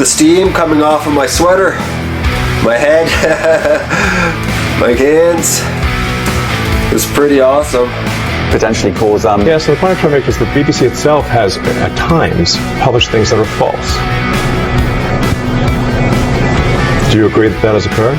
the steam coming off of my sweater, my head, my hands. It's pretty awesome. Potentially cause Yeah, so the point I'm trying to make is the BBC itself has, at times, published things that are false. Do you agree that that has occurred?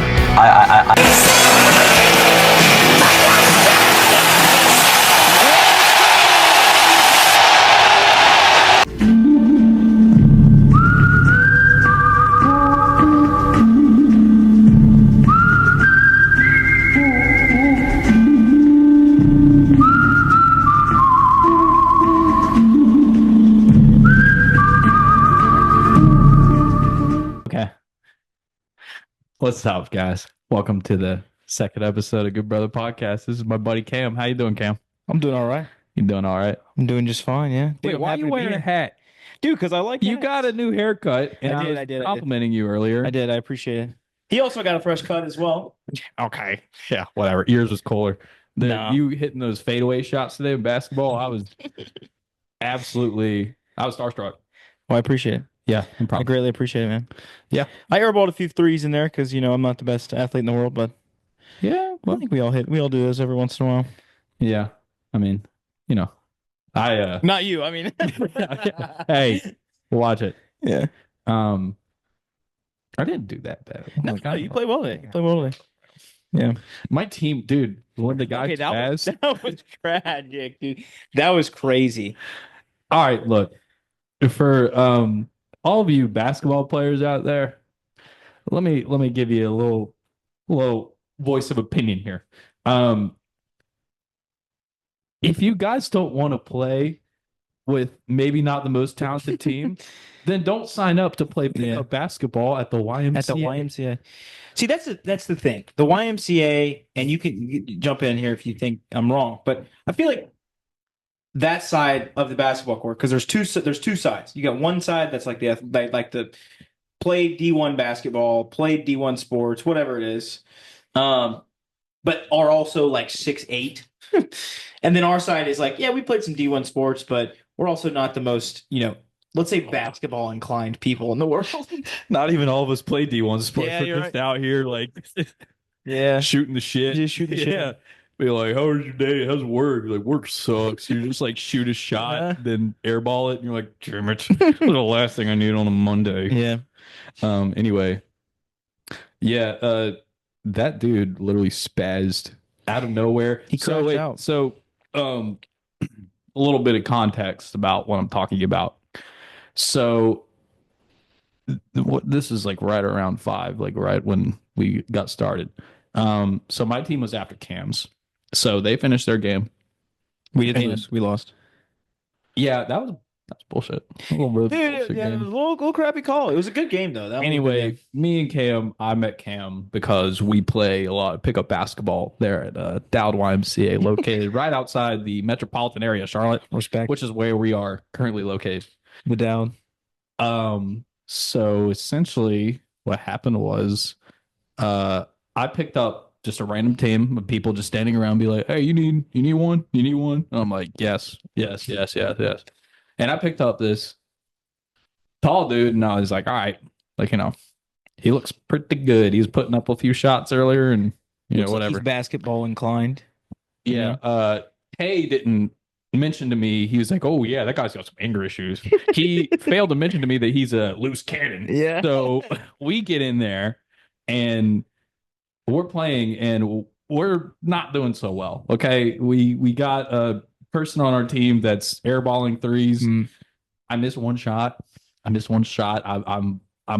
What's up, guys? Welcome to the second episode of Good Brother Podcast. This is my buddy Cam. How you doing, Cam? I'm doing all right. You doing all right? I'm doing just fine, yeah. Dude, Wait, why are you wearing a hat? Dude, because I like You hats. got a new haircut, and I was complimenting you earlier. I did. I appreciate it. He also got a fresh cut as well. Okay. Yeah, whatever. Yours was cooler. Nah. You hitting those fadeaway shots today in basketball, I was starstruck. Well, I appreciate it. Yeah, no I problem. greatly appreciate it, man. Yeah. I airballed a few threes in there because, I'm not the best athlete in the world, but Yeah, I well, think we all do those every once in a while. yeah. I mean, I Not you, I mean. hey, watch it. Yeah. I didn't do that bad. No, you play well today. You play well today. Yeah. My team, dude, when the guy that was tragic, dude. That was crazy. All right, look. For all of you basketball players out there, let me give you a little voice of opinion here. If you guys don't want to play with maybe not the most talented team, then don't sign up to play basketball at the YMCA. At the YMCA. See, that's the thing. The YMCA, and you can jump in here if you think I'm wrong, but I feel like that side of the basketball court, because there's two sides. You got one side that's like the play D1 basketball, play D1 sports, whatever it is, but are also like 6'8". And then our side is like, yeah, we played some D1 sports, but we're also not the most, let's say basketball inclined people in the world. Not even all of us play D1 sports. Yeah, We're you're just out here like Yeah. shooting the shit. Just shoot the shit. Yeah. Be like, how was your day? How's work? Like, work sucks. You just like shoot a shot, then airball it, and you're like, damn it. That's the last thing I need on a Monday. Yeah. Anyway. Yeah, that dude literally spazzed out of nowhere. He crashed out. So a little bit of context about what I'm talking about. So this is like right around 5, like right when we got started. So my team was after Cam's. So they finished their game. We did finish. We lost. Yeah, that's bullshit. A little really bullshit It was a game. little crappy call. It was a good game though. Anyway, me and Cam, I met Cam because we play a lot of pickup basketball there at Dowd YMCA, located right outside the metropolitan area, Charlotte, Respect. which is where we are currently located. The down. So essentially what happened was I picked up just a random team of people just standing around, be like, hey, you need one? You need one? And I'm like, yes. And I picked up this tall dude, and I was like, all right, like, he looks pretty good. He was putting up a few shots earlier, and whatever. He's basketball inclined. Yeah. Kay didn't mention to me, he was like, oh yeah, that guy's got some anger issues. He failed to mention to me that he's a loose cannon. Yeah. So we get in there and we're playing and we're not doing so well. Okay. We got a person on our team that's airballing threes. I missed one shot. I'm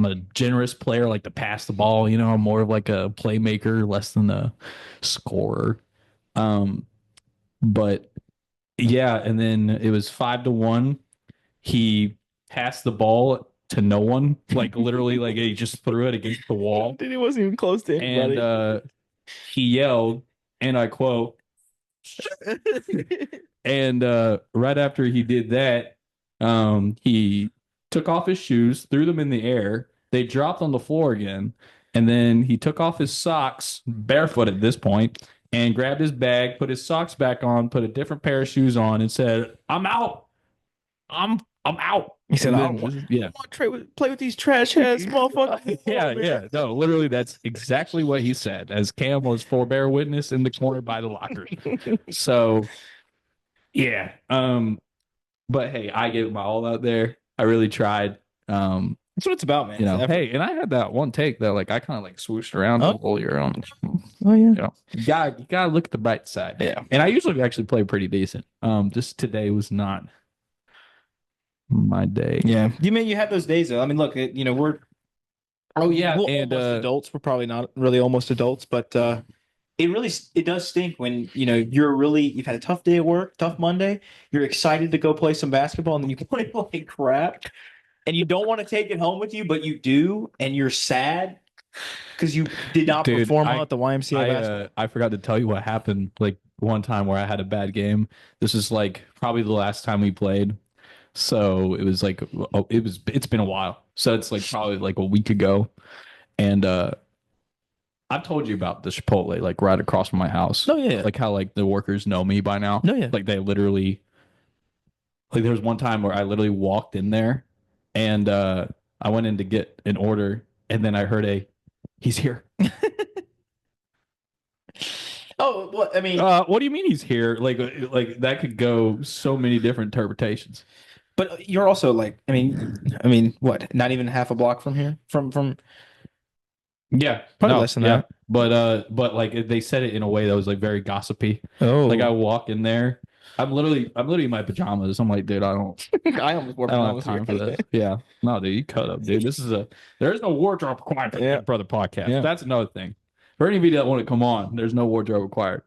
a generous player, like to pass the ball. I'm more of like a playmaker, less than a scorer. But yeah, and then it was 5-1. He passed the ball to no one, like literally, like he just threw it against the wall. Dude, he wasn't even close to anybody. And he yelled, and I quote, and right after he did that, he took off his shoes, threw them in the air. They dropped on the floor again. And then he took off his socks, barefoot at this point, and grabbed his bag, put his socks back on, put a different pair of shoes on, and said, I'm out. I'm I'm out. He said, And "I then don't just- yeah. want to play with these trash ass motherfuckers." Yeah. No, literally, that's exactly what he said. As Cam was forbear witness in the corner by the locker. So, yeah. But hey, I gave it my all out there. I really tried. That's what it's about, man. You know, It's effort. hey, and I had that one take that like I kind of like swooshed around the whole year on. Oh yeah. You know, you gotta look at the bright side. Yeah. And I usually actually play pretty decent. Just today was not my day. Yeah. You mean you have those days though? I mean, look, we're Oh yeah, we're and almost adults. We're probably not really almost adults, but it does stink when you've had a tough day at work, tough Monday. You're excited to go play some basketball, and then you play like crap, and you don't want to take it home with you, but you do, and you're sad because you did not Dude, perform well at the YMCA basketball. I forgot to tell you what happened. Like one time where I had a bad game. This is like probably the last time we played. So it was like it's been a while. So it's like probably like a week ago. And I've told you about the Chipotle like right across from my house. Oh, yeah. Like how like the workers know me by now. No, yeah. Like they literally like there was one time where I literally walked in there and I went in to get an order and then I heard he's here. Oh, well, I mean, What do you mean he's here? Like that could go so many different interpretations. but you're also like, I mean, what? Not even half a block from here, from Yeah, probably less than that. But like they said it in a way that was like very gossipy. Oh, Like I walk in there, I'm literally in my pajamas. I'm like, dude, I don't almost wore have pajamas time for here. this. Yeah, no, dude, you cut up, dude. There is no wardrobe required Yeah. for the podcast. Yeah. That's another thing. For any of you that want to come on, there's no wardrobe required.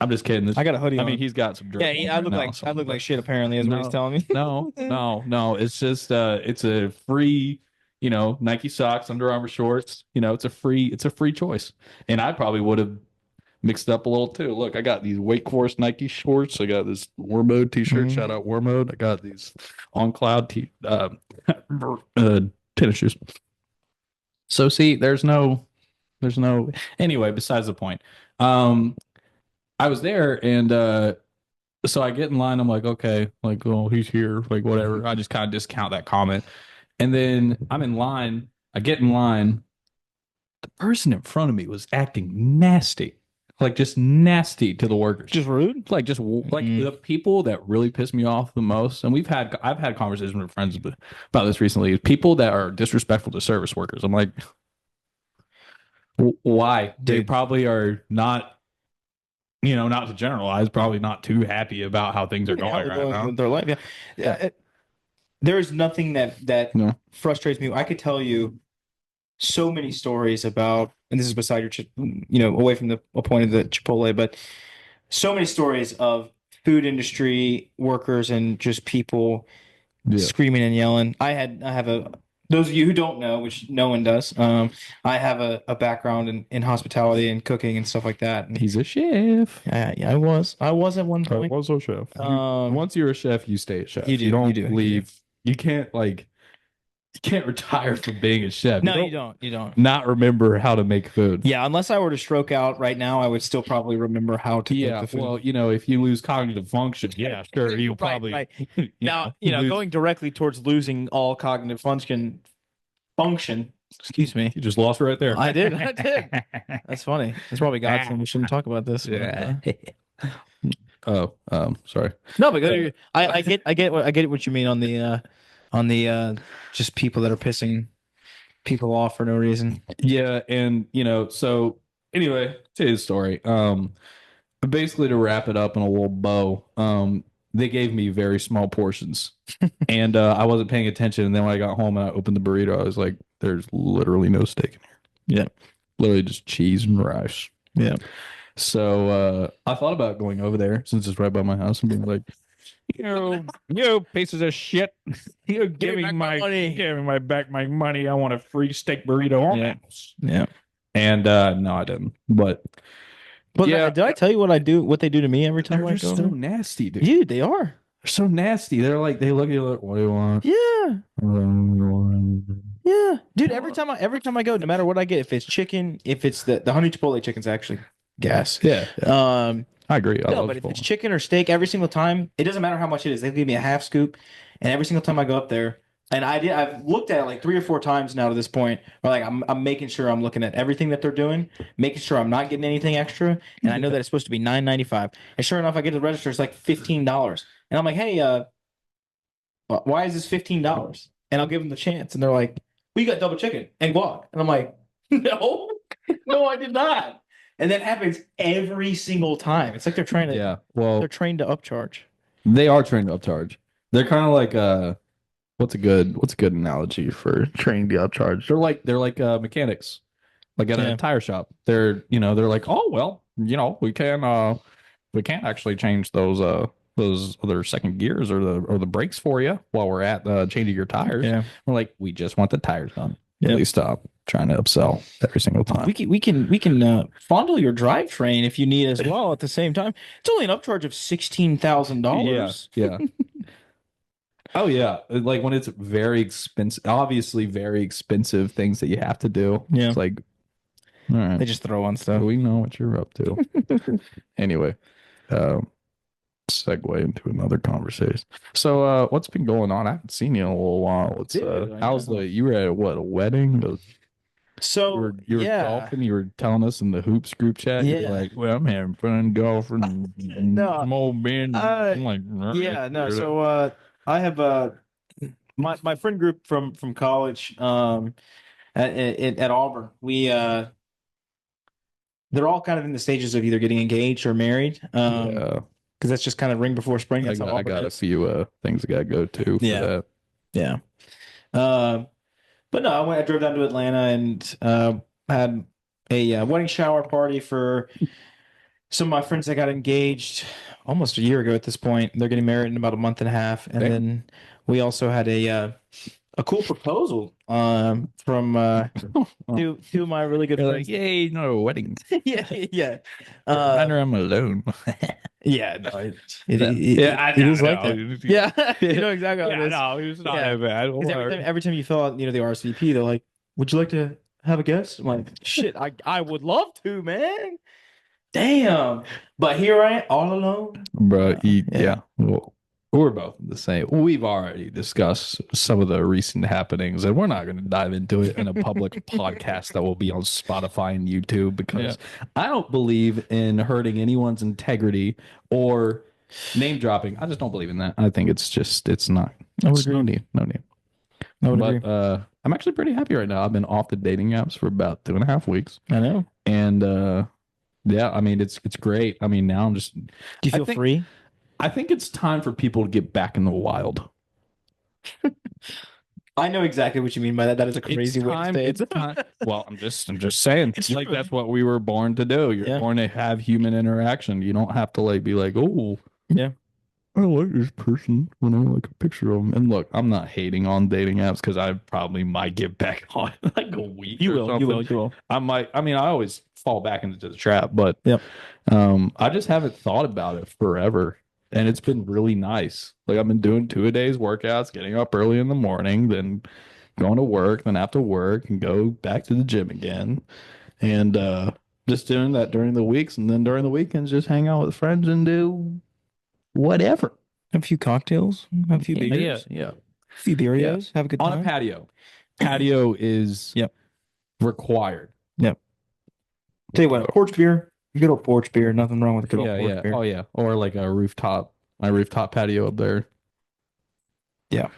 I'm just kidding. I got a hoodie I on. mean, he's got some drip. Yeah, I look like shit. Apparently, is what he's telling me. No. It's just it's a free, Nike socks, Under Armour shorts. It's a free choice. And I probably would have mixed it up a little too. Look, I got these Wake Forest Nike shorts. I got this War Mode t-shirt. Shout out War Mode. I got these On Cloud tennis shoes. So see, there's no anyway, besides the point. I was there and so I get in line, I'm like, okay, like, oh, he's here, like whatever. I just kind of discount that comment. And then I'm in line, I get in line, the person in front of me was acting nasty. Like just nasty to the workers. Just rude. Like the people that really piss me off the most, and I've had conversations with friends about this recently, people that are disrespectful to service workers. I'm like, why? They probably are not, not to generalize, probably not too happy about how things are going right now. Their life, yeah. There is nothing that frustrates me. I could tell you so many stories about, and this is beside away from the point of the Chipotle, but so many stories of food industry workers and just people screaming and yelling. I have those of you who don't know, which no one does, I have a background in hospitality and cooking and stuff like that. And he's a chef. Yeah, I was at one point. I was a chef. Once you're a chef, you stay a chef. You do. You don't you do, leave. You can't retire from being a chef. No, you don't. You don't. Not remember how to make food. Yeah, unless I were to stroke out right now, I would still probably remember how to make the food. Well, if you lose cognitive function, sure, you'll probably. Right. Now, going directly towards losing all cognitive function. Excuse me. You just lost right there. I did. That's funny. That's probably God's saying we shouldn't talk about this. Yeah. Sorry. No, but I get what you mean on the just people that are pissing people off for no reason. Yeah, and so anyway, today's story. Basically to wrap it up in a little bow, they gave me very small portions, and I wasn't paying attention. And then when I got home and I opened the burrito, I was like, "There's literally no steak in here. Yeah, literally just cheese and rice." Yeah. So I thought about going over there since it's right by my house and being like, you pieces of shit. You give me my money. Give me my money. I want a free steak burrito on that. Yeah. And no, I didn't. But yeah, did I tell you what they do to me every time they're I just go? so nasty, dude. Dude, they are. They're so nasty. They're like, they look at you like, what do you want? Yeah. Yeah. Dude, every time I go, no matter what I get, if it's chicken, if it's the honey chipotle chicken's actually gas. Yeah. I agree. but if it's chicken or steak, every single time, it doesn't matter how much it is. They give me a half scoop, And every single time I go up there, and I've looked at it like 3 or 4 times now to this point, where like I'm making sure I'm looking at everything that they're doing, making sure I'm not getting anything extra. And I know that it's supposed to be $9.95. And sure enough, I get to the register, it's like $15. And I'm like, hey, why is this $15? And I'll give them the chance. And they're like, we got double chicken and guac. And I'm like, no, no, I did not. And that happens every single time. It's like Yeah. Well, they're trained to upcharge. they are trained to upcharge. They're kind of like what's a good analogy for training to upcharge? They're like mechanics, like at a tire shop. They're like, oh well, we can't actually change those other second gears or the brakes for you while we're at changing your tires. Yeah. We're like, we just want the tires done. Please stop trying to upsell every single time. We can fondle your drivetrain if you need as well at the same time. It's only an upcharge of $16,000. Yeah. Oh yeah, like when it's very expensive, obviously very expensive things that you have to do. Yeah. It's like, all right, They just throw on stuff. we know what you're up to. Anyway, segue into another conversation. So, what's been going on? I haven't seen you in a little while. It's Dude, I how's know. you were at a wedding? So You were golfing. You were telling us in the hoops group chat. You're Yeah. like, well, I'm having fun golfing. No. Some old man. I'm like, Yeah, no. So I have my friend group from college at Auburn. They're all kind of in the stages of either getting engaged or married. Yeah. Because that's just kind of ring before spring. That's how I Auburn got a is. few things I got to go to for Yeah. that. Yeah. But no, I drove down to Atlanta and had a wedding shower party for some of my friends that got engaged almost a year ago at this point. They're getting married in about a month and a half. And Okay. then we also had a cool proposal from two of my really good You're friends. like, yay, no wedding. yeah. Reminder I'm alone. Yeah, no, it I is like know. that. Yeah, you know exactly how it is. no, it's not Yeah. that bad. 'Cause every time you fill out, the RSVP, they're like, "Would you like to have a guest?" I'm like, "Shit, I would love to, man." Damn, but here I am, all alone. Bro, Yeah. well, we're both the same. We've already discussed some of the recent happenings, and we're not going to dive into it in a public podcast that will be on Spotify and YouTube because I don't believe in hurting anyone's integrity or name dropping. I just don't believe in that. I think it's not. It's no need. No need. I would But agree. I'm actually pretty happy right now. I've been off the dating apps for about 2.5 weeks, I know. and yeah, I mean it's great. I mean now I'm just. Do you I feel think- free? I think it's time for people to get back in the wild. I know exactly what you mean by that. That is a crazy way to say it. It's time. Well, I'm just saying. It's like true. that's what we were born to do. You're Yeah. born to have human interaction. You don't have to like be like, oh, Yeah. I like this person when I like a picture of them. And look, I'm not hating on dating apps because I probably might get back on like a week. You or will. something. You will. I might. I mean, I always fall back into the trap, but Yep. I just haven't thought about it forever. And it's been really nice. Like I've been doing 2-a-days workouts, getting up early in the morning, then going to work, then after work and go back to the gym again. And just doing that during the weeks, and then during the weekends just hang out with friends and do whatever. Have a few cocktails, have a few beers, Yeah. a few burritos, have a good On time. a patio. Patio is required. Tell you what, porch beer, good old porch beer, nothing wrong with a good old Yeah, porch yeah. beer. Oh yeah. Or like a my rooftop patio up there. Yeah.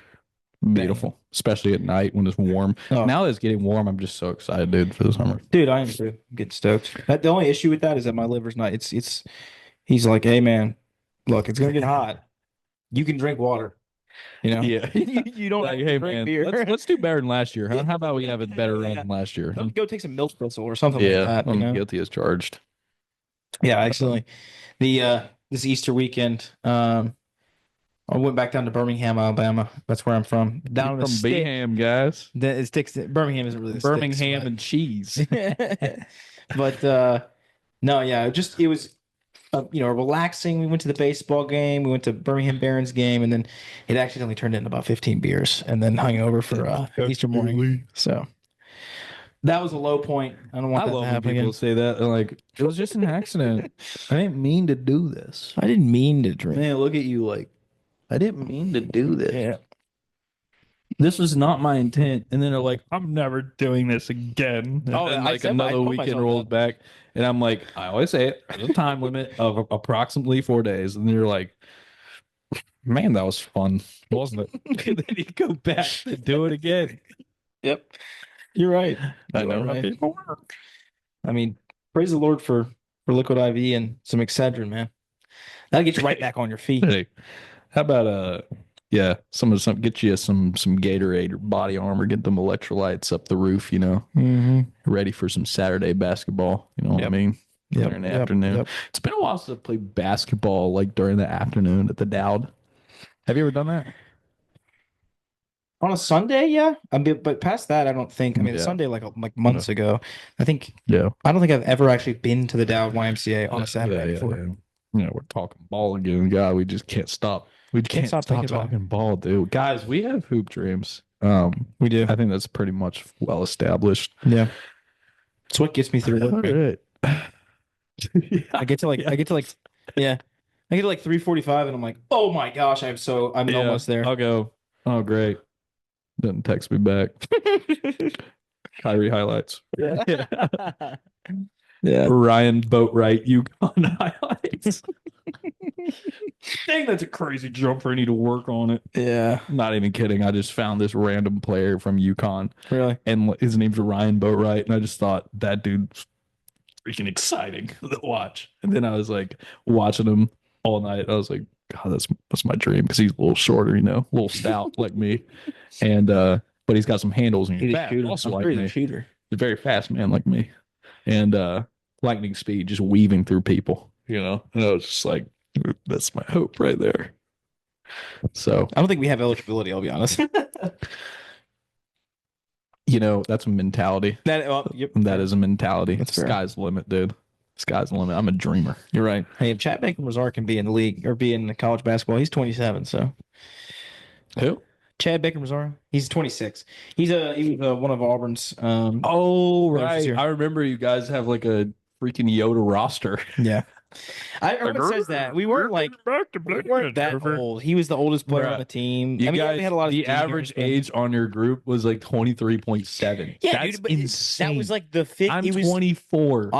Beautiful. Especially at night when it's warm. Oh. Now that it's getting warm, I'm just so excited, dude, for the summer. Dude, I am too. I'm getting stoked. The only issue with that is that my liver's not. It's. He's like, hey man, look, it's gonna get hot. You can drink water. Yeah. you don't Like, have to hey drink man, beer. let's do better than last year, huh? How about we have it better than last year? Go take some milk thistle or something like that. I'm guilty as charged. Yeah, actually, this Easter weekend, I went back down to Birmingham, Alabama. That's where I'm from. Down in the From stick. Birmingham, guys. It sticks. Birmingham isn't really the Birmingham sticks, and cheese. but no, yeah, it was relaxing. We went to the baseball game. We went to Birmingham Barons game, and then it accidentally turned into about 15 beers, and then hung over for Easter morning. So that was a low point. I don't want I that to love when happen people again. say that. They're like, it was just an accident. I didn't mean to do this. I didn't mean to drink. Man, look at you like, I didn't mean to do this. Yeah, this was not my intent. And then they're like, I'm never doing this again. And Oh, then I like said- I another told weekend myself rolls that. back. And I'm like, I always say it, there's a time limit of approximately 4 days. And you're like, man, that was fun, wasn't it? And then you go back to do it again. Yep. You're right. I You know are how right. people work. I mean, praise the Lord for liquid IV and some Excedrin, man. That'll get you right back on your feet. Hey, how about yeah, some get you some Gatorade or body armor, get them electrolytes up the roof, Mm-hmm. ready for some Saturday basketball. You know what I Yep. mean? Yep. During the Yep. afternoon. Yep. It's been a while since I played basketball like during the afternoon at the Dowd. Have you ever done that? On a Sunday, yeah. I mean, but past that, I don't think. I mean, Yeah. Sunday like months ago. I think Yeah. I don't think I've ever actually been to the Dow YMCA on a Saturday before. Yeah. We're talking ball again. God, we just can't stop. We can't stop stop thinking about it. talking ball, dude. Guys, we have hoop dreams. We do. I think that's pretty much well established. Yeah. It's what gets me through All work. Man. right. I get to like yeah. I get to like 3:45 and I'm like, oh my gosh, I'm Yeah, almost there. I'll go. Oh, great. Doesn't text me back. Kyrie highlights. Yeah. Yeah. Ryan Boatwright, UConn highlights. Dang, that's a crazy jumper. I need to work on it. Yeah. Not even kidding. I just found this random player from UConn, Really? and his name's Ryan Boatwright, and I just thought that dude's freaking exciting to watch. And then I was like watching him all night. I was like, God, that's my dream because he's a little shorter, a little stout like me, and but he's got some handles and he's He's a fast, shooter. also I'm like sure he's me. a shooter. He's a very fast man like me, and lightning speed, just weaving through people. And I was just like, that's my hope right there. So I don't think we have eligibility, I'll be honest. that's a mentality. Yep. That is a mentality. That's fair. Sky's the limit, dude. Sky's the limit. I'm a dreamer. You're right. Hey, if Chad Baker-Mazar can be in the league or be in the college basketball, he's 27. So Who? Chad Baker-Mazar, he's 26. He was one of Auburn's. Oh, players this right. year. I remember you guys have like a freaking Yoda roster. Yeah. Everyone says that we weren't that old. He was the oldest player on the team. You I mean, guys, we had a lot of the juniors, average but- age on your group was like 23.7. Yeah, That's dude, but insane. that was like the fifth. I'm It was 24.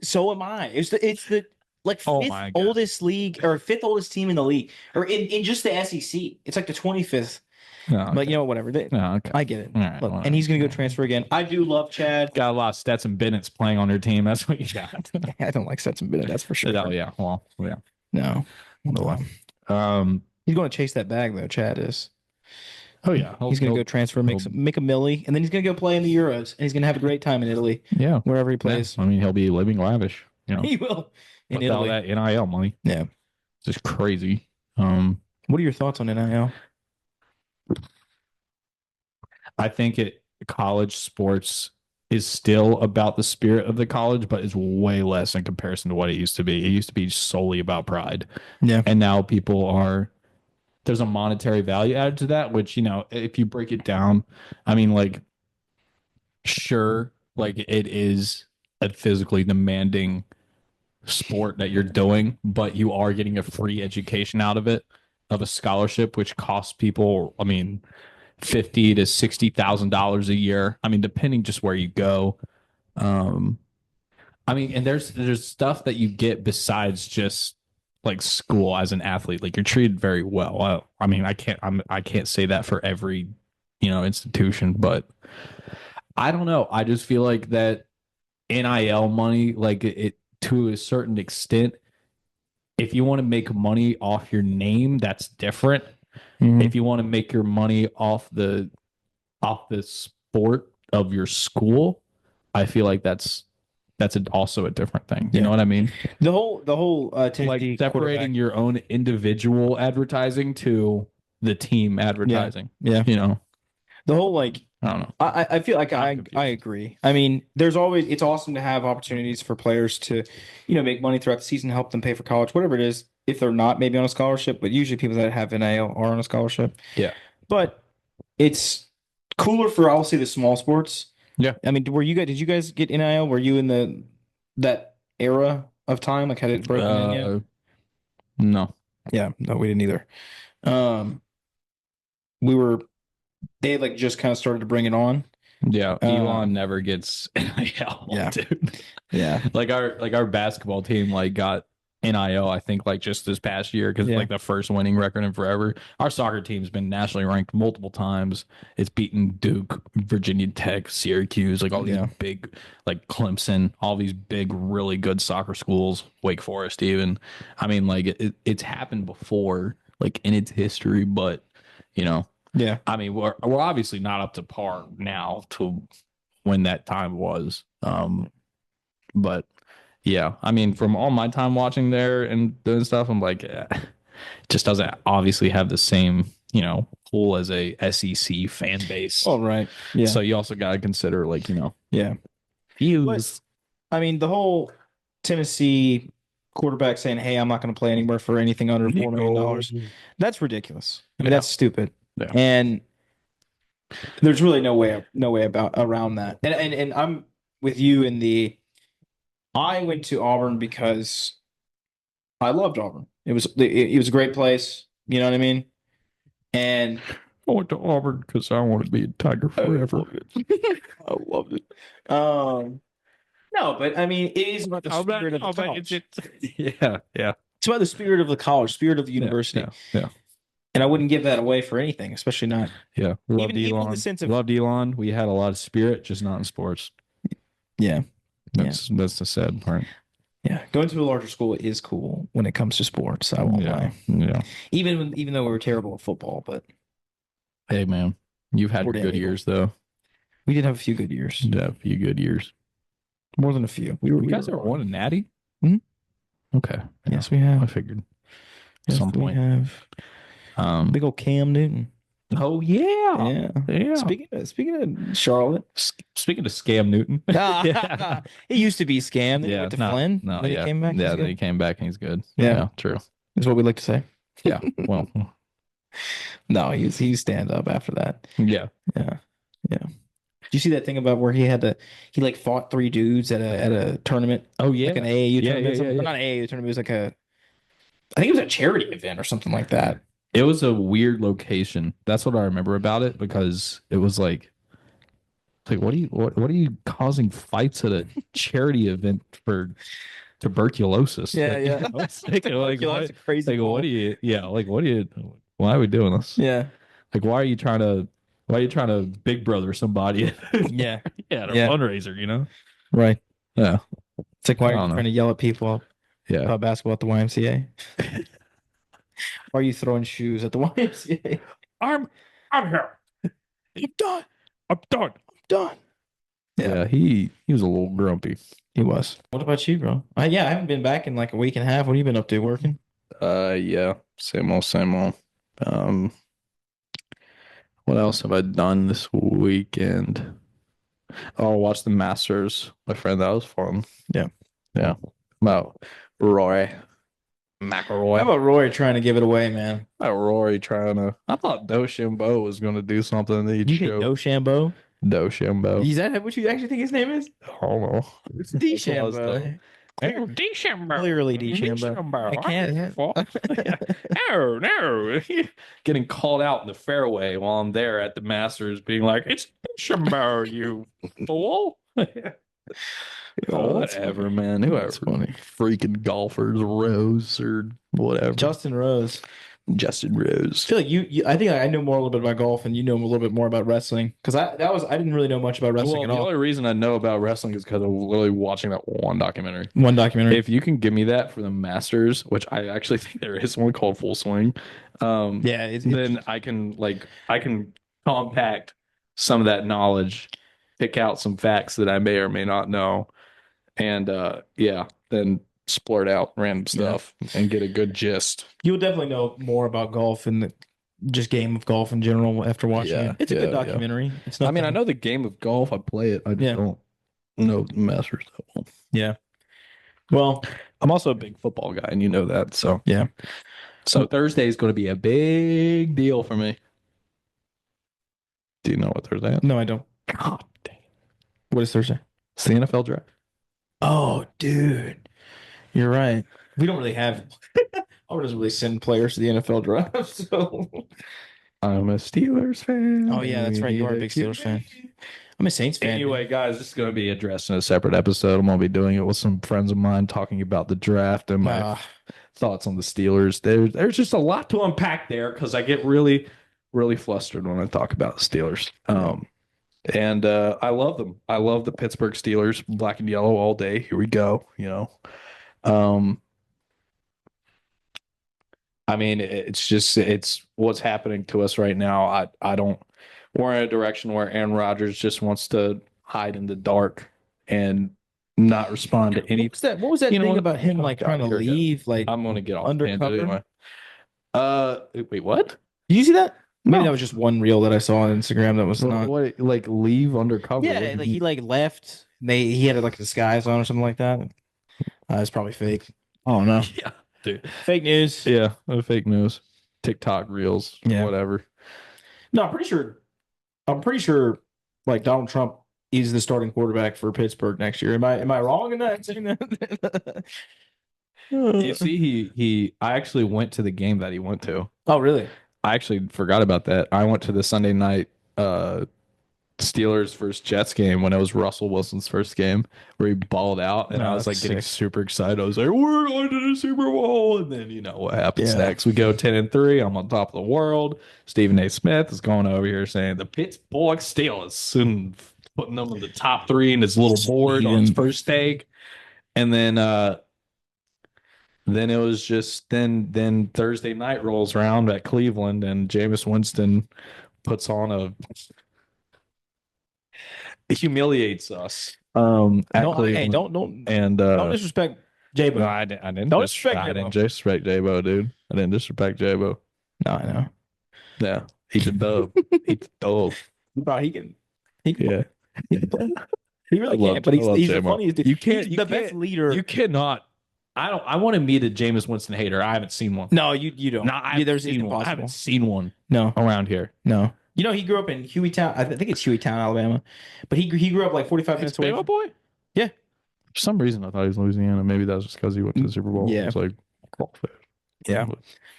so am I. It's the like Oh fifth my God. oldest league or fifth oldest team in the league or in just the SEC. It's like the 25th. No, But whatever. okay. I get it. All right, Look, well, and he's gonna go transfer again. I do love Chad. got a lot of Stetson Bennett's playing on your team. That's what you got. I don't like Stetson Bennett, that's for sure. Oh yeah. Well, yeah. No. No. He's going to chase that bag though. Chad is. Oh yeah. He's going to go transfer, make a milli, and then he's going to go play in the Euros, and he's going to have a great time in Italy. Yeah. Wherever he plays, I mean, he'll be living lavish. he will in with all Italy. that NIL money. Yeah. It's just crazy. What are your thoughts on NIL? I think college sports is still about the spirit of the college, but it's way less in comparison to what it used to be. It used to be solely about pride. Yeah. And now there's a monetary value added to that, which, if you break it down, I mean, like, sure, like it is a physically demanding sport that you're doing, but you are getting a free education out of it, of a scholarship, which costs people, I mean, $50,000 to $60,000 a year. I mean, depending just where you go. I mean, and there's stuff that you get besides just like school as an athlete. Like you're treated very well. I mean, I can't say that for every institution, but I don't know. I just feel like that NIL money, like it to a certain extent, if you want to make money off your name, that's different. Mm-hmm. If you want to make your money off the sport of your school, I feel like that's also a different thing. You know what I mean? The whole Like separating your own individual advertising to the team advertising. Yeah. The whole like I don't know. I feel like I agree. I mean, it's awesome to have opportunities for players to, make money throughout the season, help them pay for college, whatever it is. If they're not maybe on a scholarship, but usually people that have NIL are on a scholarship. Yeah. But it's cooler for obviously the small sports. Yeah. I mean, did you guys get NIL? Were you in that era of time? Like had it broken in yet? No. Yeah, no, we didn't either. We were they like just kind of started to bring it on. Yeah, Uh, Elon never gets NIL, Yeah. dude. Yeah. Like our basketball team like got NIL, I think like just this past year because Yeah. like the first winning record in forever. Our soccer team's been nationally ranked multiple times. It's beaten Duke, Virginia Tech, Syracuse, like all these Yeah. big like Clemson, all these big really good soccer schools, Wake Forest even. I mean like it's happened before like in its history, but you know, Yeah. I mean we're obviously not up to par now to when that time was. But yeah, I mean, from all my time watching there and doing stuff, I'm like, it just doesn't obviously have the same, pull as a SEC fan base. All right. Yeah. So you also got to consider, like, Yeah. views. I mean, the whole Tennessee quarterback saying, "Hey, I'm not going to play anywhere for anything under $4 million." That's ridiculous. I mean, Yeah. that's stupid. Yeah. And there's really no way about around that. And I'm with you in the. I went to Auburn because I loved Auburn. It was a great place. You know what I mean? And I went to Auburn because I want to be a Tiger forever. I loved it. No, but I mean, it is about the spirit of the college. Yeah, yeah. It's about the spirit of the college, spirit of the university. Yeah. And I wouldn't give that away for anything, especially not. Yeah. Loved Even in Elon. the sense of- Loved Elon. We had a lot of spirit, just not in sports. Yeah. That's the sad part. Yeah. Going to a larger school is cool when it comes to sports. I won't lie. Yeah. Even though we were terrible at football, but Hey man, you've had We're damn good equal. years though. we did have a few good years. Yeah, a few good years. More than a few. You guys ever won a natty? Mhm. Okay. Yes, we I have. figured. Yes, some we point. have. Big old Cam Newton. Oh yeah. Yeah. Speaking of Charlotte. Speaking of Scam Newton. Yeah. He used to be scammed. Then he went to Flynn. No, Then yeah. he came back. Yeah, He's then good. he came back and he's good. Yeah. True. Is what we like to say. Yeah. Well, No, he's stand up after that. yeah. Yeah. Yeah. Did you see that thing about where he like fought three dudes at a tournament? Oh yeah. Like an AAU Yeah, tournament. yeah, yeah. Not an AAU tournament, it was like I think it was a charity event or something like that. It was a weird location. That's what I remember about it because it was like what are you causing fights at a charity event for tuberculosis? Yeah, Like, yeah. you know, it's like That's a crazy like ball. what do you why are we doing this? Yeah. Like why are you trying to big brother somebody Yeah. at a Yeah. fundraiser, you know? Right. Yeah. It's like why I are don't you know. trying to yell at people Yeah. about basketball at the YMCA? Why are you throwing shoes at the YMCA? I'm here. I'm done. I'm done. Done. Yeah, he was a little grumpy. He was. What about you, bro? Yeah, I haven't been back in like a week and a half. What have you been up to? Working? Yeah. Same old, same old. What else have I done this weekend? Oh, watch the Masters. My friend, that was fun. Yeah. Yeah. About Roy How McIlroy. about Roy trying to give it away, man? About Rory trying to. I thought DeChambeau was going to do something. He'd You think show DeChambeau? DeChambeau. Is that what you actually think his name is? I don't know. It's DeChambeau. DeChambeau. Clearly DeChambeau. I can't. No, no. Getting called out in the fairway while I'm there at the Masters, being like, it's DeChambeau, you fool. Oh, that's Whatever, man. Whoever. That's funny. Freaking golfers, Rose or whatever. Justin Rose. Justin Rose. I feel like I think I know more a little bit about golf, and you know a little bit more about wrestling. Because I didn't really know much about wrestling Well, at the all. only reason I know about wrestling is because I was literally watching that one documentary. One documentary. If you can give me that for the Masters, which I actually think there is one called Full Swing, Yeah, then I can compact some of that knowledge, pick out some facts that I may or may not know, and then splurt out random stuff and get a good gist. you'll definitely know more about golf and just game of golf in general after watching it. It's a good documentary. It's I mean, I nothing- know the game of golf. I play it. I just Yeah. don't know the Masters that well. Yeah. Well, I'm also a big football guy, and you know that. So yeah. So Thursday is going to be a big deal for me. Do you know what Thursday is? No, I don't. God dang. What is Thursday? It's the NFL draft. Oh, dude. You're right. We don't really have Auburn doesn't really send players to the NFL draft, so I'm a Steelers fan. Oh yeah, that's right. You are a big Steelers fan. I'm a Saints fan. Anyway, guys, this is going to be addressed in a separate episode. I'm going to be doing it with some friends of mine, talking about the draft and my thoughts on the Steelers. There's just a lot to unpack there because I get really, really flustered when I talk about the Steelers. And I love them. I love the Pittsburgh Steelers, black and yellow all day. Here we go. I mean, it's what's happening to us right now. I don't. We're in a direction where Aaron Rodgers just wants to hide in the dark and not respond to any. What was that thing about him like trying to leave? Like I'm going to get off undercover. anyway. Wait, what? Did you see that? Maybe No. that was just one reel that I saw on Instagram that was not. What, like leave undercover? Yeah, like he like left. He had like a disguise on or something like that. It's probably fake. I don't know. Yeah, dude. Fake news. Yeah, fake news. TikTok reels. Yeah. Whatever. No, I'm pretty sure like Donald Trump is the starting quarterback for Pittsburgh next year. Am I wrong in that? Saying that? You see, I actually went to the game that he went to. Oh, really? I actually forgot about that. I went to the Sunday night Steelers versus Jets game when it was Russell Wilson's first game where he balled out, and I was like getting super excited. I was like, "We're going to the Super Bowl!" And then you know what happens next? We go 10-3. I'm on top of the world. Stephen A. Smith is going over here saying the Pittsburgh Steelers and putting them in the top 3 in his little board on his first take, and then it was just then Thursday night rolls around at Cleveland, and Jameis Winston puts on humiliates us. Hey, don't disrespect J-Bo. No, I didn't. Don't I didn't disrespect J-Bo, dude. I didn't disrespect J-Bo. No, I know. Yeah, he's a dub. He's a dub. Bro, he can. Yeah, He really can. But he's the J-Bo. funniest dude. You can't. He's the best leader. You cannot. I want to meet a Jameis Winston hater. I haven't seen one. No, you don't. No, I haven't seen one. No, around here. No. You know, he grew up in Hueytown. I think it's Hueytown, Alabama. But he grew up like 45 minutes away. Bama boy? Yeah. For some reason, I thought he was Louisiana. Maybe that was just because he went to the Super Bowl. Yeah. It's like, yeah.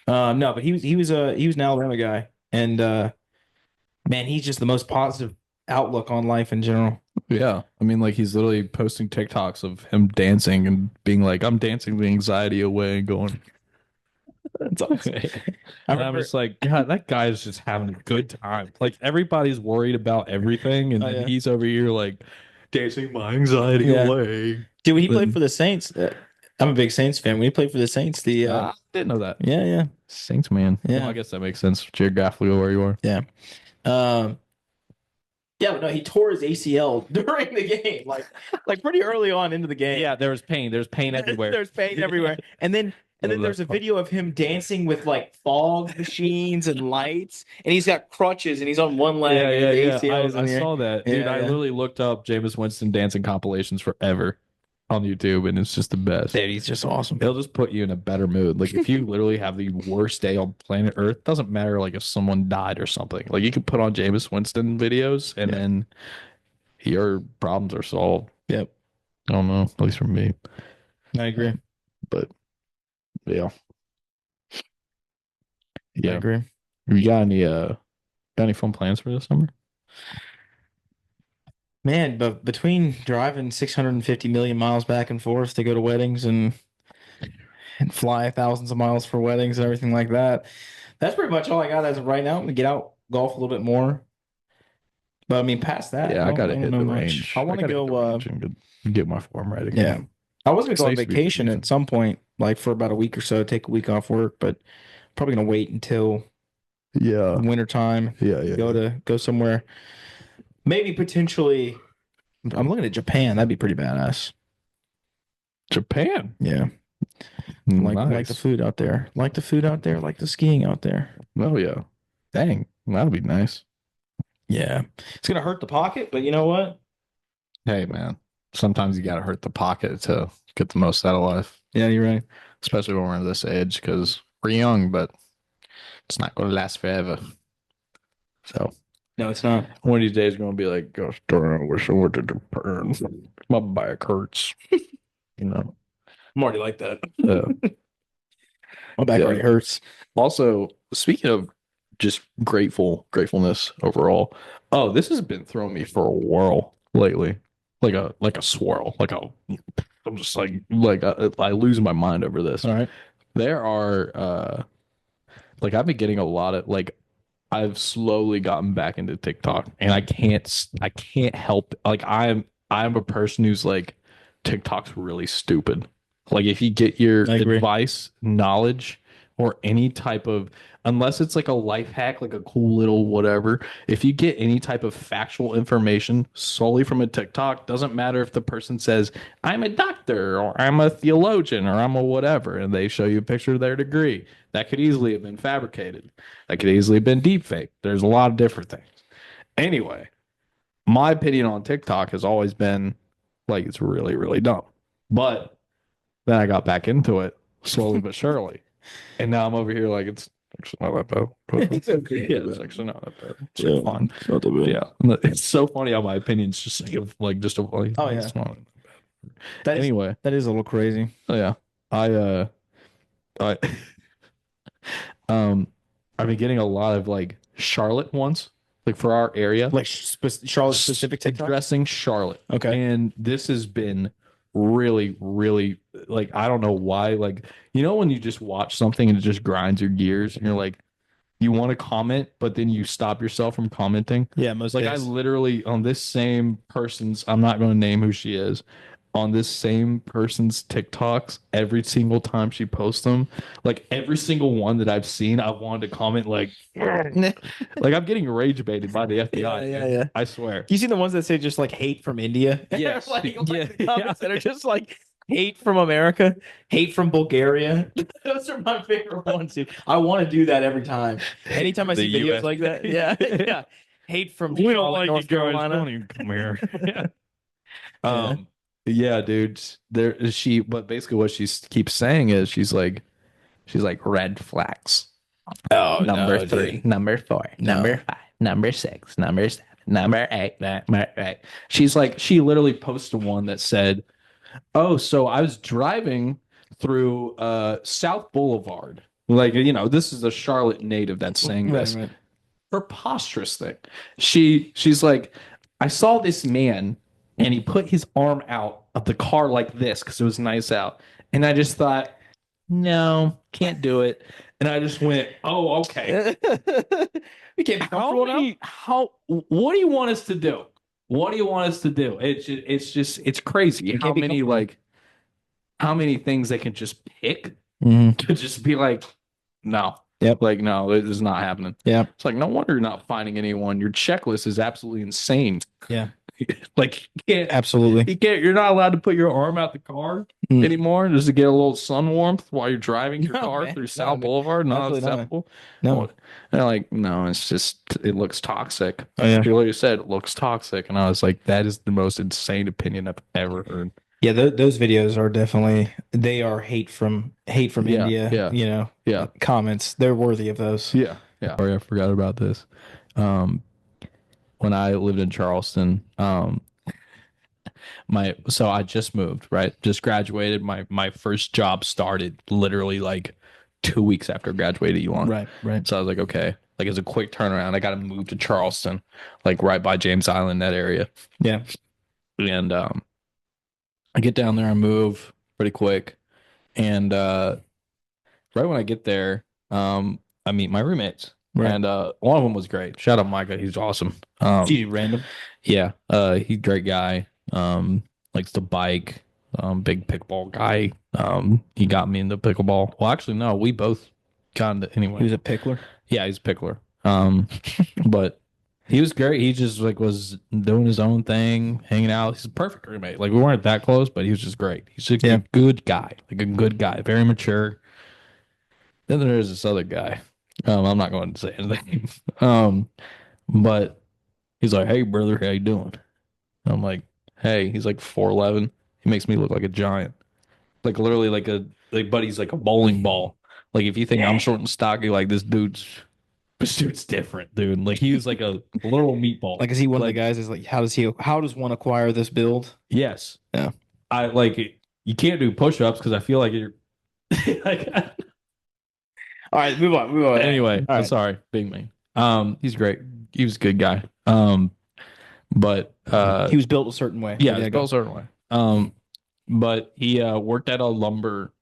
No, but he was an Alabama guy, and man, he's just the most positive outlook on life in general. Yeah. I mean, like, he's literally posting TikToks of him dancing and being like, I'm dancing the anxiety away and going. That's awesome. I'm just like, God, that guy is just having a good time. Like, everybody's worried about everything, and then he's over here like dancing my anxiety away. Dude, when he played for the Saints, I'm a big Saints fan. When he played for the Saints, I didn't know that. Yeah. Saints, man. Yeah. Well, I guess that makes sense geographically where you are. Yeah. Yeah, but no, he tore his ACL during the game, like pretty early on into the game. Yeah, there was pain. There's pain everywhere. There's pain everywhere. And then there's a video of him dancing with like fog machines and lights, and he's got crutches and he's on one leg. Yeah. I saw that, dude. I literally looked up Jameis Winston dancing compilations forever on YouTube, and it's just the best. Dude, he's just awesome. It'll just put you in a better mood. Like, if you literally have the worst day on planet Earth, doesn't matter like if someone died or something. Like, you can put on Jameis Winston videos, and then your problems are solved. Yep. I don't know, at least for me. I agree. But yeah. I agree. You got any fun plans for this summer? Man, but between driving 650 million miles back and forth to go to weddings and fly thousands of miles for weddings and everything like that, that's pretty much all I got as of right now. I'm gonna get out, golf a little bit more. But I mean, past that, I gotta hit the range. I want to go get my form ready. Yeah. I was gonna go on vacation at some point, like for about a week or so, take a week off work, but probably gonna wait until winter time. Go somewhere. Maybe potentially, I'm looking at Japan. That'd be pretty badass. Japan, yeah. Like the food out there. Like the food out there. Like the skiing out there. Oh yeah, dang, that'd be nice. Yeah, it's gonna hurt the pocket, but you know what? Hey man, sometimes you gotta hurt the pocket to get the most out of life. Yeah, you're right. Especially when we're this age, because we're young, but it's not gonna last forever. So. No, it's not. One of these days, going to be like, gosh darn, I wish I went to Japan. My back hurts. You know, I'm already like that. Yeah. My back already hurts. Also, speaking of just gratefulness overall. Oh, this has been throwing me for a whirl lately, like a swirl, I'm just I lose my mind over this. All right. There are I've been getting a lot of I've slowly gotten back into TikTok, and I can't help, I'm a person who's like, TikTok's really stupid. Like, if you get your I agree. advice, knowledge, or any type of, unless it's like a life hack, like a cool little whatever, if you get any type of factual information solely from a TikTok, doesn't matter if the person says, I'm a doctor, or I'm a theologian, or I'm a whatever, and they show you a picture of their degree. That could easily have been fabricated. That could easily have been deep fake. There's a lot of different things. Anyway, my opinion on TikTok has always been like, it's really, really dumb. But then I got back into it slowly but surely. And now I'm over here like, it's actually not that bad. It's okay. Yeah, it's actually not that bad. It's Yeah, fun. it's not that bad. Yeah. It's so funny how my opinion's just just a funny. Oh, yeah. It's not. That is, Anyway, that is a little crazy. yeah. I I've been getting a lot of like Charlotte ones, like for our area. Like Charlotte specific TikTok. Addressing Charlotte. Okay. And this has been really, really, like, I don't know why. Like, when you just watch something and it just grinds your gears and you're like, you want to comment, but then you stop yourself from commenting. Yeah, most Like, I days. literally, on this same person's, I'm not going to name who she is, on this same person's TikToks, every single time she posts them, like every single one that I've seen, I wanted to comment like I'm getting rage baited by the FBI. Yeah. I swear. You seen the ones that say just like hate from India? Yes. like Yeah. the comments that are just like hate from America, hate from Bulgaria. Those are my favorite ones, dude. I want to do that every time. Anytime I see The videos US. like that, yeah. Hate from We don't Charlotte, like North you guys. Carolina. Don't even come here. Yeah, dude. But basically what she keeps saying is she's like red flags. Oh, Number no, 3, dude. number 4, No. number 5, number 6, number 7, number 8, number 8. She literally posted one that said, "Oh, so I was driving through South Boulevard." Like, this is a Charlotte native that's saying this. Right. Preposterous thing. She's like, I saw this man and he put his arm out of the car like this because it was nice out. And I just thought, no, can't do it. And I just went, oh, okay. We can't be comfortable now. What do you want us to do? What do you want us to do? It's crazy You how can't be many how many things they can just pick Mm-hmm. to just be like, no. Yep. Like, no, it is not happening. Yeah. It's like, no wonder you're not finding anyone. Your checklist is absolutely insane. Yeah. Like, Absolutely. you're not allowed to put your arm out the car Mm. anymore just to get a little sun warmth while you're driving your No, car man. through No, South man. Boulevard. Not Absolutely not. acceptable. No. And they're like, no, it's just, it looks toxic. Oh, yeah. She literally said it looks toxic. And I was like, that is the most insane opinion I've ever heard. Yeah, those videos are definitely they are hate from Yeah, India. yeah. Yeah. Comments. They're worthy of those. Yeah. Yeah. Sorry, I forgot about this. When I lived in Charleston, so I just moved, right? Just graduated. My first job started literally like 2 weeks after I graduated Elon. Right. So I was like, okay, like it's a quick turnaround. I got to move to Charleston, like right by James Island, that area. Yeah. And I get down there, I move pretty quick, and right when I get there, I meet my roommates. Right. And one of them was great. Shout out Micah, he's awesome. Random. Yeah, he's a great guy. Likes to bike. Big pickleball guy. He got me into pickleball. Well, actually, no, we both got into anyway. He was a pickler. Yeah, he's a pickler. But he was great. He just like was doing his own thing, hanging out. He's a perfect roommate. Like, we weren't that close, but he was just great. He's just a good guy, like a good guy, very mature. Then there's this other guy. I'm not going to say anything. But he's like, "Hey, brother, how you doing?" I'm like, "Hey." He's like 4'11". He makes me look like a giant. Like literally buddy's like a bowling ball. Like, if you think I'm short and stocky, like this dude's different, dude. Like, he was like a little meatball. Like, is he one of the guys? Is like, how does one acquire this build? Yes. Yeah. I like it. You can't do push-ups because I feel like you're like All right, move on. Move on. Anyway, all I'm right. sorry, Big Man. He's great. He was a good guy. But He was built a certain way. yeah, But it's go. built a certain way. But he worked at a lumber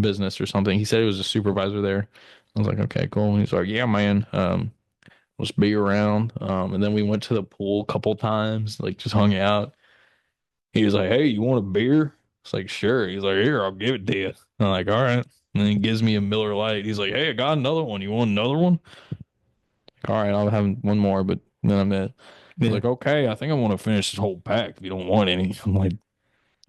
business or something. He said he was a supervisor there. I was like, okay, cool. And he's like, yeah, man. Let's be around. And then we went to the pool a couple times, like just hung out. He was like, hey, you want a beer? It's like, sure. He's like, here, I'll give it to you. I'm like, all right. And then he gives me a Miller Lite. He's like, hey, I got another one. You want another one? All right, I'll have one more, but then I'm at. He's like, okay, I think I want to finish this whole pack if you don't want any. I'm like,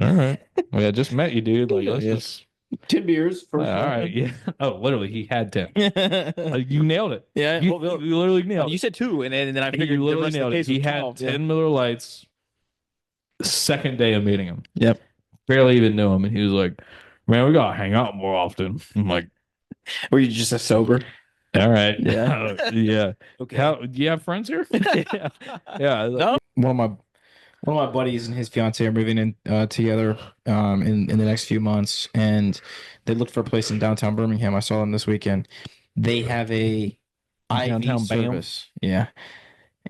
all right. Well, I just met you, dude. Like, let's just 10 beers. all right. Yeah. Oh, literally, he had 10. You nailed it. Yeah. You literally nailed You it. said 2, and then I He figured the literally rest of nailed the it. case He was had 12. 10 Miller Lights the second day of meeting him. Yep. Barely even knew him. And he was like, man, we got to hang out more often. I'm like, Were you just a sober? all right. Yeah. Yeah. Okay. How do you have friends here? Yeah. Yeah. No. One of my buddies and his fiance are moving in together in the next few months, and they looked for a place in downtown Birmingham. I saw them this weekend. They have a Downtown IV Bam? service. Yeah.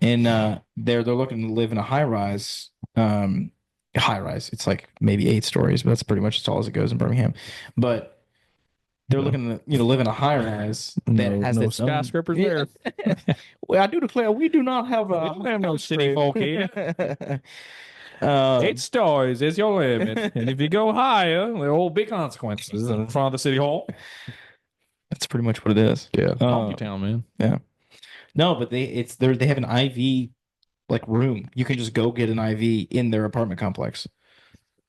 And they're looking to live in a high rise. High rise. It's like maybe 8 stories, but that's pretty much as tall as it goes in Birmingham. But they're looking to live in a high rise that has no its own skyscrapers there. Well, I do declare we do not have a We don't have no city folk here. 8 8 stories is your limit. And if you go higher, there will be consequences in front of the city hall. That's pretty much what it is. Yeah. Town, man. No, but they have an IV like room. You can just go get an IV in their apartment complex.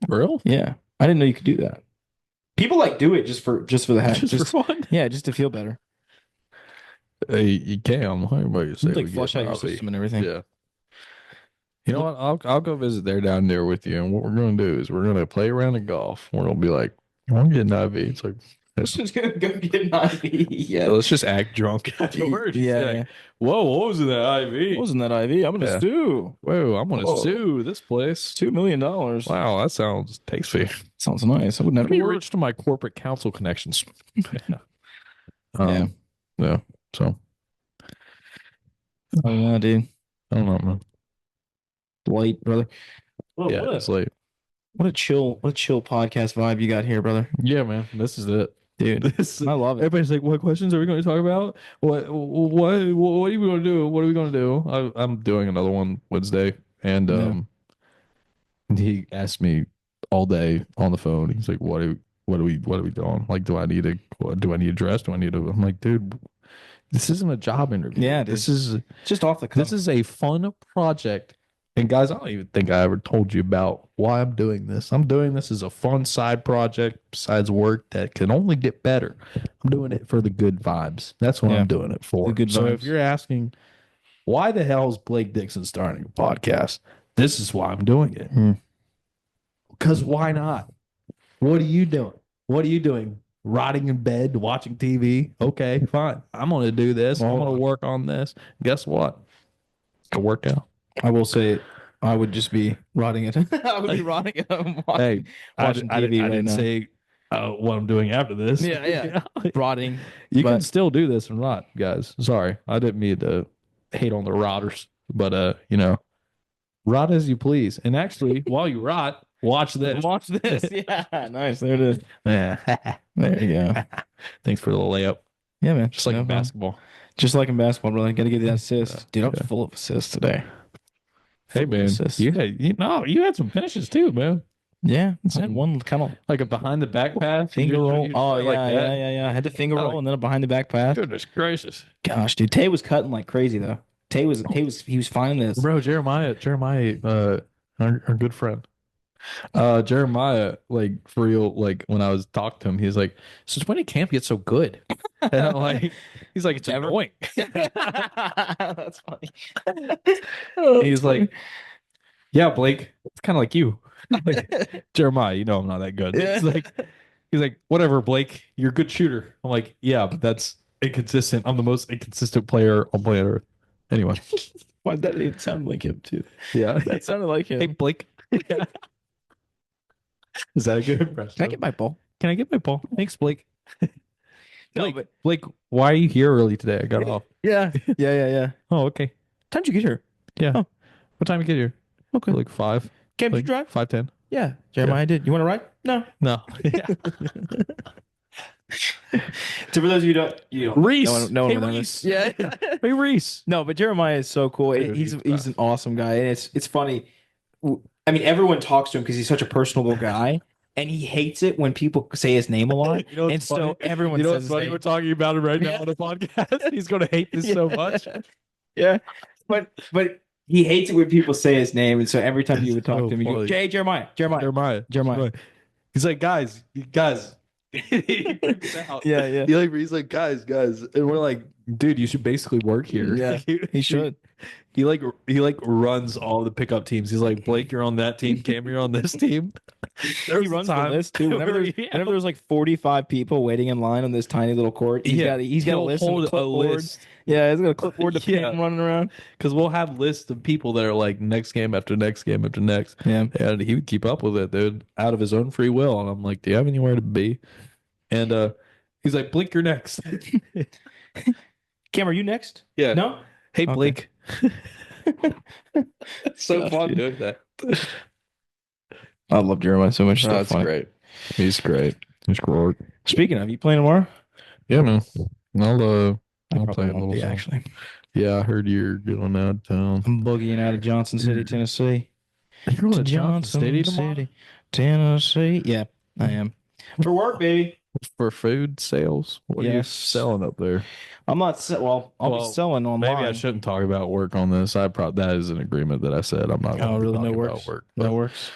Real? Yeah, I didn't know you could do that. People like do it just for the heck, Just for fun? yeah, just to feel better. Hey, you can. Everybody say Like we flush get out your Bobby. system and everything. Yeah. You know what? I'll go visit there down there with you. And what we're going to do is we're going to play around in golf. We're going to be like, I want to get an IV. It's like, Let's just go get an IV. Yeah, let's just act drunk afterwards. Yeah, Like, yeah. whoa, what was in that IV? Wasn't that IV? I'm gonna Yeah. sue. Whoa, I'm going to Whoa. sue this place. $2 million. Wow, that sounds tasty. Sounds nice. I would Let never me work. reach to my corporate counsel connections. Yeah. Yeah. So, Oh yeah, dude. I don't know, man. Late, brother. Well, Yeah, it's late. what a chill podcast vibe you got here, brother. Yeah, man. This is it. Dude, This, I love it. everybody's like, what questions are we going to talk about? What are we going to do? What are we going to do? I'm doing another one Wednesday. And he asked me all day on the phone. He's like, what are we doing? Like, do I need a dress? Do I need to? I'm like, dude, this isn't a job interview. Yeah, dude. This is Just off the cuff. This is a fun project. And guys, I don't even think I ever told you about why I'm doing this. I'm doing this as a fun side project besides work that can only get better. I'm doing it for the good vibes. That's what Yeah. I'm doing it for. The good so vibes. if you're asking, why the hell is Blake Dixon starting a podcast? This is why I'm doing it. Because why not? What are you doing? What are you doing? Rotting in bed, watching TV? Okay, fine. I'm going to do this. I'm going to work on this. Guess what? It's going to work out. I will say, I would just be rotting it. I would be rotting it. Hey, watching I TV didn't, right I didn't now. say what I'm doing after this. Yeah, yeah. Rotting. You can But- still do this and rot, guys. Sorry, I didn't mean to hate on the rotters, but rot as you please. And actually, while you rot, watch this. Watch this. Yeah, nice. There it is. Yeah. There you go. Thanks for the layup. Yeah, man. Just like No in problem. basketball. Just like in basketball, brother. Got to get that assist. Dude, I'm Yeah. full of assists today. Hey Full of man, assists. you had some finishes too, man. Yeah, it's like one kind of Like a behind the back pass, finger roll. Oh, like yeah, that. yeah. I had the finger I roll like- and then a behind the back pass. Goodness gracious, Gosh, dude. Tay was cutting like crazy, though. He was finding this. bro! Jeremiah, our good friend. Jeremiah, like for real, like when I was talking to him, he's like, "Since when did camp get so good?" And I'm like, he's like, "It's Ever? annoying." That's funny. He's like, "Yeah, Blake, it's kind of like you." Like, Jeremiah, you know I'm not that good. He's like, "Whatever, Blake, you're a good shooter." I'm like, "Yeah, but that's inconsistent. I'm the most inconsistent player on planet Earth." Anyway, Why that didn't sound like him too? yeah. That sounded like him. Hey, Blake. Is that a good impression? Can I get my ball? Can I get my ball? Thanks, Blake. No, but Blake, why are you here early today? I got off. yeah. Oh, okay. Time did you get here? Yeah. Oh. What time you get here? Okay. Like 5. Cam, did you Like drive? 5:10. Yeah. Jeremiah did. You want to ride? No. No. Yeah. So for those of you who don't, Reese. no one Hey, will know Reese. this. Yeah. Hey, Reese. No, but Jeremiah is so cool. Dude, He's an awesome guy, and it's funny. I mean, everyone talks to him because he's such a personable guy, and he hates it when people say his name a lot. You know what's And funny? so everyone You know says what's his funny? name. We're talking about him right now Yeah. on the podcast. He's going to hate this so much. Yeah, but he hates it when people say his name, and so every time you would talk so to him, you go, funny. Jeremiah. He's like, guys. He freaks out. Yeah. He's like, guys, and we're like, dude, you should basically work here. Yeah, he should. He runs all the pickup teams. He's like, Blake, you're on that team. Cam, you're on this team. He runs the list too. Whenever there's like 45 people waiting in line on this tiny little court, he's got a list and a clipboard. Yeah, he's got a clipboard to pen running around. Because we'll have lists of people that are like next game after next game after next. Yeah. And he would keep up with it, dude, out of his own free will. And I'm like, do you have anywhere to be? And he's like, Blink, you're next. Cam, are you next? Yeah. No? Hey, Okay. Blake. It's so Gosh, fun dude. doing that. I love Jeremiah so much. That's great. He's great. He's great. Speaking of, you playing tomorrow? Yeah, man. I'll Probably play a won't little be, song. actually. Yeah, I heard you're going out of town. I'm boogieing out of Johnson City, Tennessee. You're going to Johnson City tomorrow? City, Tennessee. Yeah, I am. For work, baby. For food sales? What are you Yes. selling up there? I'm not. I'll be selling online. Maybe I shouldn't talk about work on this. That is an agreement that I said I'm not. Oh, really? No about works. work. That but works.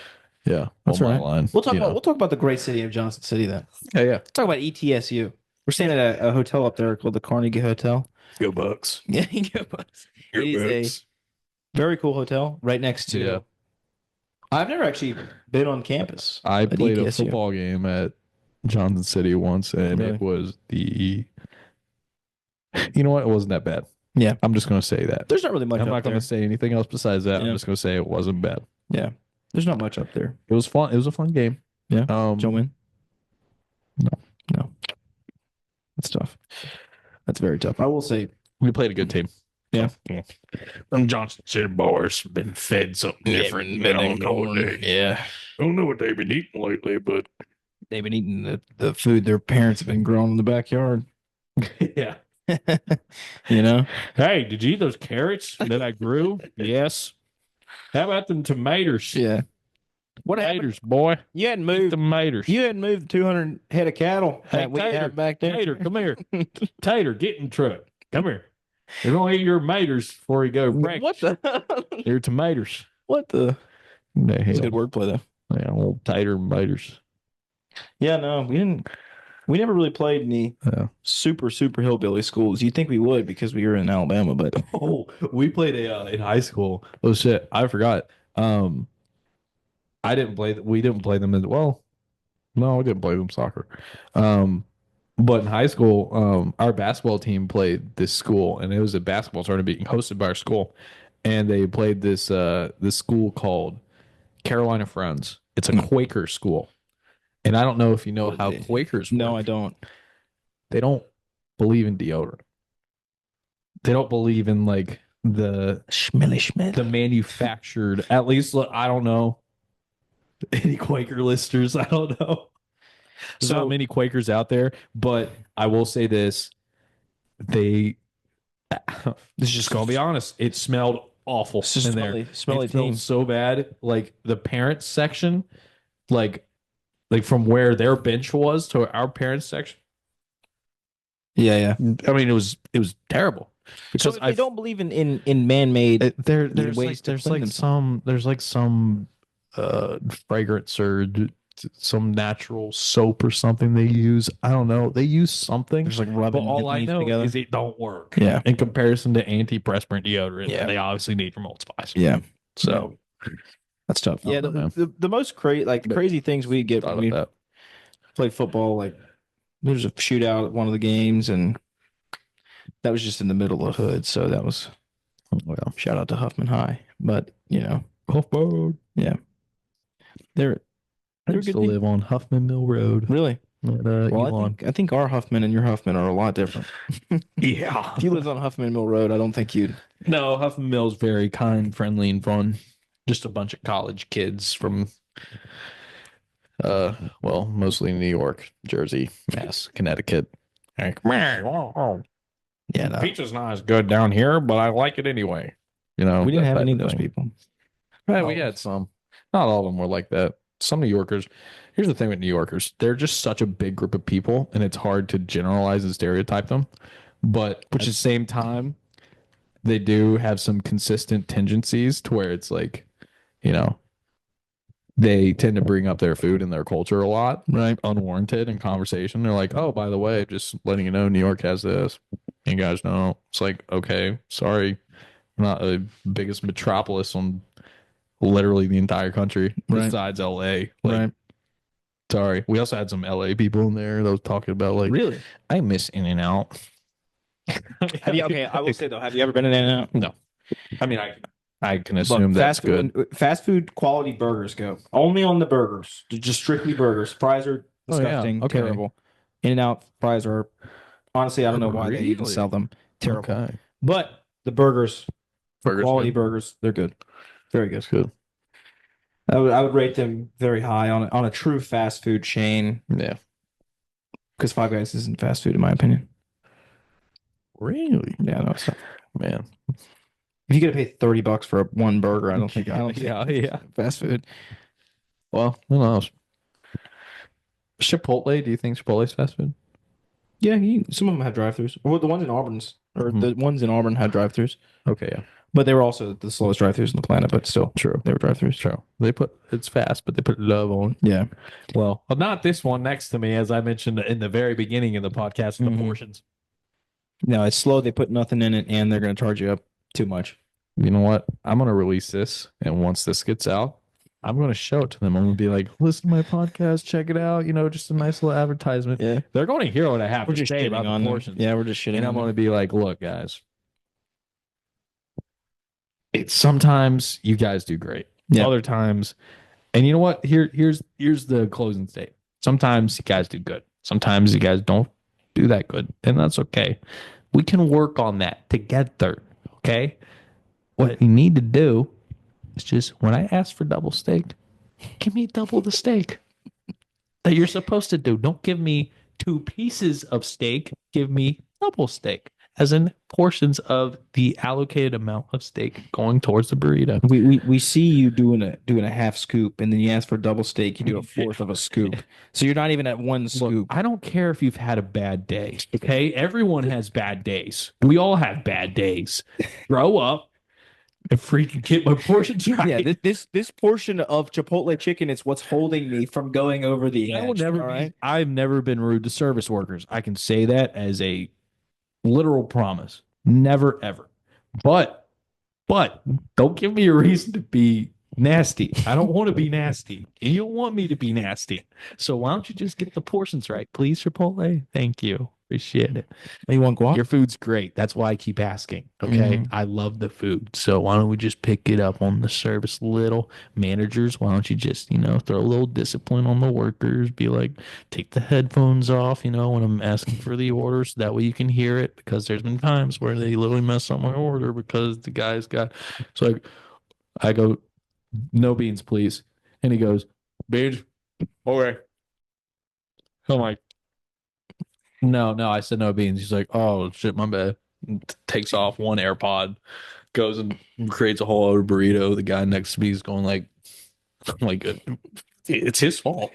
Yeah, That's on my right. line. We'll talk about the great city of Johnson City then. Yeah. Let's talk about ETSU. We're staying at a hotel up there called the Carnegie Hotel. Go Bucks. Yeah, it is a very cool hotel right next to. Yeah. I've never actually been on campus. I at played a ETSU. football game at Johnson City once, and Really? it was you know what? It wasn't that bad. Yeah. I'm just going to say that. There's not really much I'm up not going there. to say anything else besides that. Yeah. I'm just going to say it wasn't bad. Yeah. There's not much up there. It was fun. It was a fun game. Yeah. Um, Did you win? No. That's tough. That's very tough. I will say. we played a good team. Yeah. Them Johnson City boys been fed something different. I don't know what Yeah. I don't know what they've been eating lately, but They've been eating the food their parents have been growing in the backyard. yeah. You know? Hey, did you eat those carrots that I grew? Yes. How about them tomatoes? Yeah. What happened? Tomatoes, boy. You hadn't moved. Tomatoes. You hadn't moved 200 head of cattle Hey, that we Tater, had back there. Tater, come here. Tater, get in the truck. Come here. They're gonna eat your tomatoes before you go. What the? Your tomatoes. What the? They That's good wordplay though. Yeah, old Tater and tomatoes. Yeah, no, we didn't. We never really played any super hillbilly schools. You'd think we would because we were in Alabama, but Oh, we played in high school. Oh shit, I forgot. I didn't play. We didn't play them as well. No, we didn't play them soccer. But in high school, our basketball team played this school, and it was a basketball tournament being hosted by our school, and they played this school called Carolina Friends. It's a Quaker school, and I don't know if you know how Quakers work. no, I don't. They don't believe in deodorant. They don't believe in like the manufactured. At least I don't know any Quaker listeners. I don't know. There's not many Quakers out there, but I will say this: this is just gonna be honest. It smelled awful It's just in there. smelly It smelled team. so bad. Like the parents section, like from where their bench was to our parents section. Yeah. I mean, it was terrible because So if they don't believe in man-made. there's ways to there's clean like some fragrance or some natural soap or something they use. I don't know. They use something. There's like But rubbing all I things know together. is it don't work. Yeah. In comparison to antiperspirant deodorant, Yeah. they obviously need from Old Spice. Yeah. So That's tough. Yeah, don't know, the most crazy things we get thought when of we that. play football, like there's a shootout at one of the games, and that was just in the middle of the hood. So that was Well, shout out to Huffman High. But Huffman. they're I They're used good to team. live on Huffman Mill Road. really Well, Elon. I think our Huffman and your Huffman are a lot different. Yeah. If you lived on Huffman Mill Road, I don't think you'd. No, Huffman Mill's very kind, friendly, and fun. Just a bunch of college kids from well, mostly New York, Jersey, Mass, Connecticut. Like, yeah, no. pizza's not as good down here, but I like it anyway. You know, We didn't that have type any of of those thing. people. Right, we had some. Not all of them were like that. Some New Yorkers. Here's the thing with New Yorkers: they're just such a big group of people, and it's hard to generalize and stereotype them. But at the same time, they do have some consistent tendencies to where it's like, you know, they tend to bring up their food and their culture a lot, right? Unwarranted in conversation. They're like, oh, by the way, just letting you know, New York has this. You guys know. It's like, okay, sorry. We're not the biggest metropolis on literally the entire country besides LA. Like, sorry. We also had some LA people in there that was talking about like, Really? I miss In-N-Out. Okay, I will say though, have you ever been in In-N-Out? No. I mean, I can assume that's good. Fast food quality burgers go only on the burgers, just strictly burgers. Fries are Oh, yeah. disgusting, Okay. terrible. In-N-Out fries are honestly, I don't know why they even Really? sell them. Terrible. Okay. But the burgers, quality good. burgers, they're good, very good. Good. I would rate them very high on a true fast food chain Yeah. because Five Guys isn't fast food in my opinion. Really? Yeah, no, it's not. Man. If you got to pay $30 for one burger, I don't think Yeah. fast food. Well, who knows? Chipotle, do you think Chipotle's fast food? Yeah, some of them have drive-throughs. Well, the ones in Auburn's or the ones in Auburn had drive-throughs, Okay, yeah. but they were also the slowest drive-throughs on the planet. But still, True. they were drive-throughs. True. It's fast, but they put love on. Yeah, Well, not this one next to me, as I mentioned in the very beginning of the podcast, the portions. no, it's slow. They put nothing in it, and they're going to charge you up too much. You know what? I'm going to release this, and once this gets out, I'm going to show it to them. I'm going to be like, listen to my podcast, check it out. You know, just a nice little advertisement. Yeah, They're going to hear what I have we're to just say shitting about on the them. portions. Yeah, we're just shitting. And I'm on going to them. be like, look, guys, it's sometimes you guys do great. Yeah. Other times, and you know what? Here's the closing statement. Sometimes you guys do good. Sometimes you guys don't do that good, and that's okay. We can work on that together. Okay. What you need to do is just when I ask for double steak, give me double the steak that you're supposed to do. Don't give me 2 pieces of steak. Give me double steak, as in portions of the allocated amount of steak going towards the burrito. We see you doing a half scoop, and then you ask for double steak. You do a fourth of a scoop, so you're not even at one scoop. Look, I don't care if you've had a bad day. Okay, everyone has bad days. We all have bad days. Grow up and freaking get my portions right. Yeah, this portion of Chipotle chicken is what's holding me from going over the edge. I will never all right? I've never been rude to service workers. I can say that as a literal promise. Never ever. But don't give me a reason to be nasty. I don't want to be nasty. And you don't want me to be nasty. So why don't you just get the portions right, please, Chipotle? Thank you. Appreciate it. You want guac? Your food's great. That's why I keep asking. Okay. I love the food. So why don't we just pick it up on the service little managers? Why don't you just, throw a little discipline on the workers? Be like, take the headphones off, when I'm asking for the order so that way you can hear it, because there's been times where they literally mess up my order because the guy's got, so like, I go, no beans, please. And he goes, beans? Okay. I'm like, no, I said no beans. He's like, oh shit, my bad. Takes off one AirPod, goes and creates a whole other burrito. The guy next to me is going like, I'm like, it's his fault.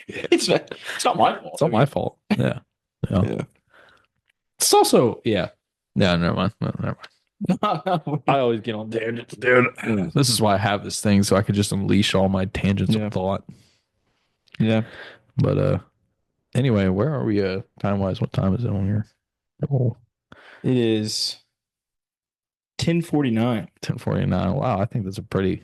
It's not my fault. It's not my fault. Yeah. It's also, yeah. Never mind. No, never mind. I always get on tangents, dude. This is why I have this thing, so I could just unleash all my tangents of thought. Yeah. But anyway, where are we time wise? What time is it on here? Oh, It is 10:49. 10:49. Wow, I think that's pretty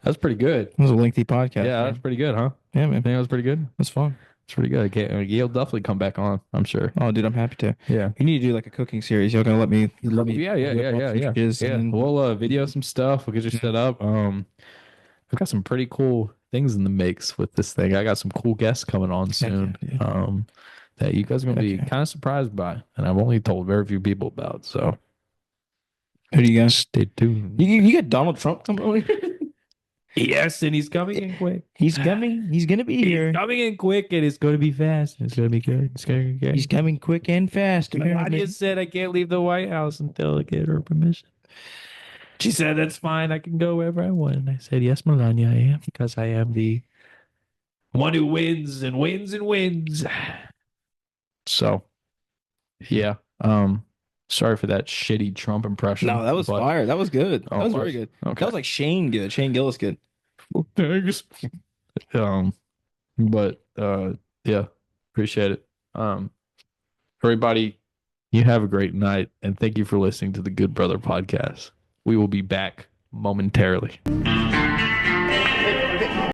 good. It was a lengthy podcast. Yeah, that's pretty good, huh? Yeah, man. I think that was pretty good. That's fun. It's pretty good. Okay, you'll definitely come back on, I'm sure. Oh, dude, I'm happy to. Yeah. You need to do like a cooking series. You're gonna let me. Yeah. Yeah. We'll video some stuff. We'll get you set up. I've got some pretty cool things in the mix with this thing. I got some cool guests coming on soon. That you guys are gonna be kind of surprised by, and I've only told very few people about. So Who do you guys? stay tuned. You got Donald Trump coming over here? Yes, and he's coming in quick. He's coming. He's gonna be here. He's coming in quick, and it's going to be fast. It's going to be good. It's going to be good. He's coming quick and fast. Melania said I can't leave the White House until I get her permission. She said that's fine. I can go wherever I want. And I said, yes, Melania, I am, because I am the one who wins and wins and wins. So, yeah. Sorry for that shitty Trump impression. No, that was but- fire. That was good. That Oh, was it very was? good. Okay. That was like Shane good. Shane Gillis good. Thanks. But yeah, appreciate it. Everybody, you have a great night, and thank you for listening to the Good Brother Podcast. We will be back momentarily.